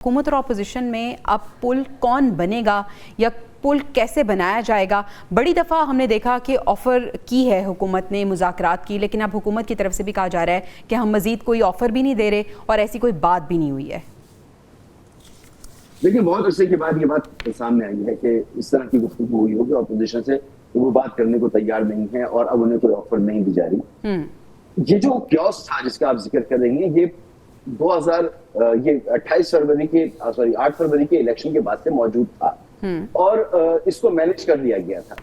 हुकूमत और अपोजिशन में अब पुल कौन बनेगा या पुल कैसे बनाया जाएगा। बड़ी दफ़ा हमने देखा कि ऑफ़र की है हुकूमत ने मुज़ाकरात की, लेकिन अब हुकूमत की तरफ से भी कहा जा रहा है कि हम मज़ीद कोई ऑफ़र भी नहीं दे रहे और ऐसी कोई बात भी नहीं हुई है। देखिए, बहुत अरसे के बाद ये बात सामने आई है कि इस तरह की गुफ्तगू हुई होगी अपोजिशन से, तो वो बात करने को तैयार नहीं है और अब उन्हें कोई ऑफर नहीं दी जा रही। ये जो क्योस था जिसका आप जिक्र कर रही हैं, ये 8 फरवरी के इलेक्शन के बाद से मौजूद था और इसको मैनेज कर लिया गया था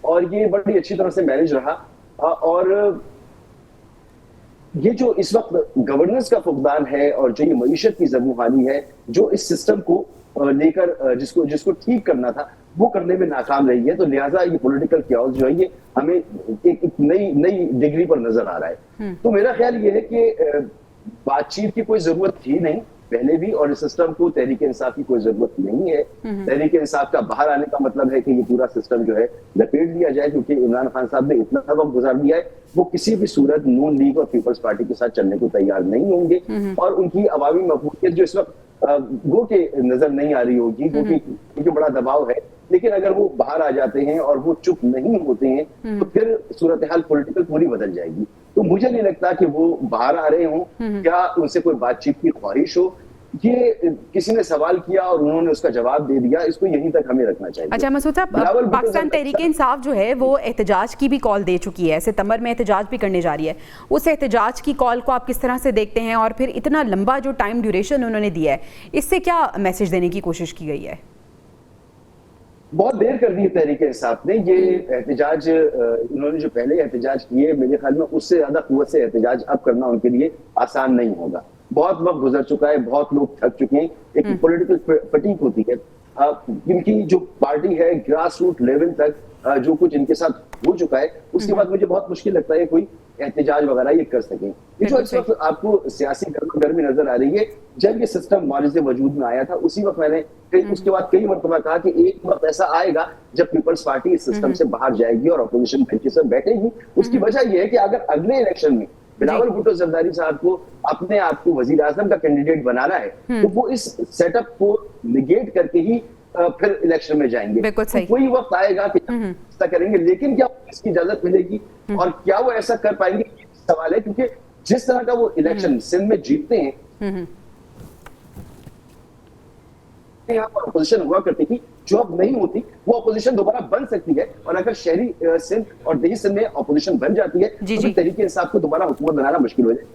और ये बड़ी अच्छी तरह से मैनेज रहा। और ये जो इस वक्त गवर्नेंस का फुकदान है और जो ये मईशत की ज़बूहानी है, जो इस सिस्टम को लेकर जिसको ठीक करना था वो करने में नाकाम रही है, तो लिहाजा ये पॉलिटिकल क्याओस जो है ये हमें एक नई डिग्री पर नजर आ रहा है। तो मेरा ख्याल ये है कि बातचीत की कोई जरूरत थी नहीं पहले भी, और इस सिस्टम को तहरीक इंसाफ की कोई जरूरत नहीं है। तहरीक इंसाफ का बाहर आने का मतलब है कि ये पूरा सिस्टम जो है लपेट दिया जाए, क्योंकि इमरान खान साहब ने इतना वक्त गुजार दिया है, वो किसी भी सूरत नून लीग और पीपल्स पार्टी के साथ चलने को तैयार नहीं होंगे और उनकी अवामी मकबूलियत जो इस वक्त वो के नजर नहीं आ रही होगी क्योंकि बड़ा दबाव है, लेकिन अगर वो बाहर आ जाते हैं और वो चुप नहीं होते हैं तो फिर सूरत हाल पॉलिटिकल पूरी बदल जाएगी। तो मुझे नहीं लगता कि वो बाहर आ रहे हों, क्या उनसे कोई बातचीत की ख्वाहिश हो। ये किसी ने सवाल किया और उन्होंने उसका जवाब दे दिया, इसको यहीं तक हमें रखना चाहिए। अच्छा मसूद साहब, पाकिस्तान तहरीक इंसाफ जो है वो एहतजाज की भी कॉल दे चुकी है, सितंबर में एहतजाज भी करने जा रही है। उस एहतजाज की कॉल को आप किस तरह से देखते हैं और फिर इतना लंबा जो टाइम ड्यूरेशन उन्होंने दिया है, इससे क्या मैसेज देने की कोशिश की गई है? बहुत देर कर दी है तहरीक इंसाफ ने। ये एहतजाज इन्होंने जो पहले एहतजाज किए, मेरे ख्याल में उससे ज्यादा कुव्वत से एहतजाज अब करना उनके लिए आसान नहीं होगा। बहुत वक्त गुजर चुका है, बहुत लोग थक चुके हैं, एक पॉलिटिकल फटीग होती है। इनकी जो पार्टी है ग्रास रूट लेवल तक जो कुछ इनके साथ हो चुका है, उसके बाद मुझे बहुत मुश्किल लगता है कोई एहतजाज वगैरह ये कर सकें। ये जो इस वक्त आपको सियासी गर्मी नजर आ रही है, जब ये सिस्टम माजी से वजूद में आया था उसी वक्त मैंने उसके बाद कई मरतबा कहा कि एक वक्त ऐसा आएगा जब पीपल्स पार्टी इस सिस्टम से बाहर जाएगी और अपोजिशन बेंच पर बैठेगी। उसकी वजह यह है कि अगर अगले इलेक्शन में बिलावल भुट्टो जरदारी साहब को अपने आप को वजीर आजम का कैंडिडेट बनाना है, तो वो इस सेटअप को निगेट करके ही फिर इलेक्शन में जाएंगे। तो कोई वक्त आएगा कि ऐसा करेंगे, लेकिन क्या इसकी इजाजत मिलेगी और क्या वो ऐसा कर पाएंगे, सवाल है। क्योंकि जिस तरह का वो इलेक्शन सिंध में जीतते हैं, यहाँ पर अपोजिशन हुआ करती थी, जो अब नहीं होती, वो अपोजिशन दोबारा बन सकती है। और अगर शहरी सिंध और देही सिंध में अपोजिशन बन जाती है तो तहरीक इंसाफ को दोबारा हुकूमत बनाना मुश्किल हो जाए।